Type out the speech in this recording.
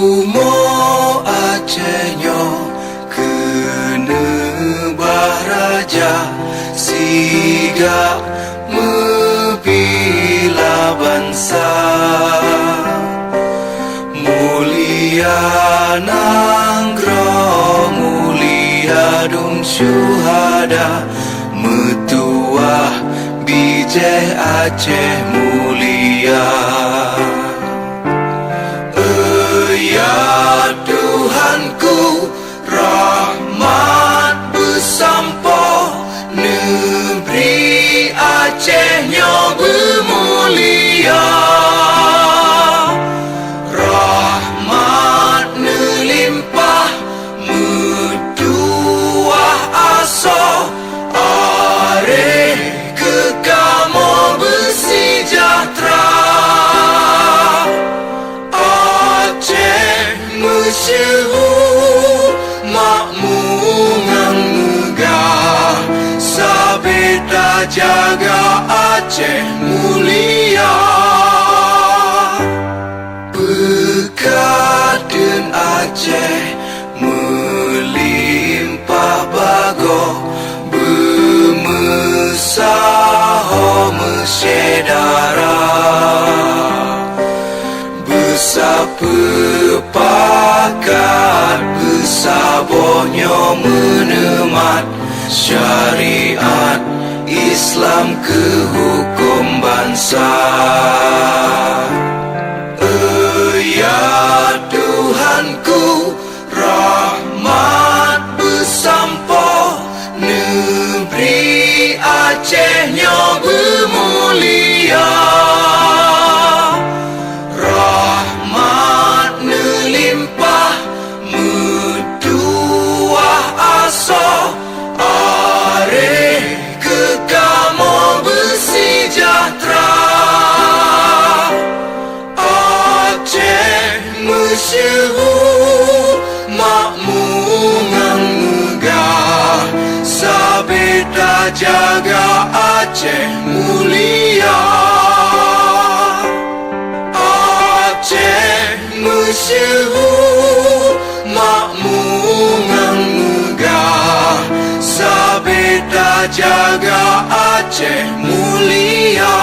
Umo Acehnya kena baraja siga mebila bangsa mulia nanggro mulia dum syuhada metuah bijeh Aceh mulia. Ya Tuhanku, rahmat bersampo negeri Acehnya bermulia. Rahmat nelimpah metuah aso are kekamo bersejahtera. Masyhur makmungan megah sabeta jaga Aceh mulia. Bekaden Aceh melimpah bago bermesaho mesyedara besapepakat besabohnya menemat syariat Islam ke hukum bangsa. Ya Tuhanku, rahmat bersampo negeri Acehnya bermulia. Masyhur makmungan megah sabeta jaga Aceh mulia. Aceh masyhur makmungan megah sabeta jaga Aceh mulia.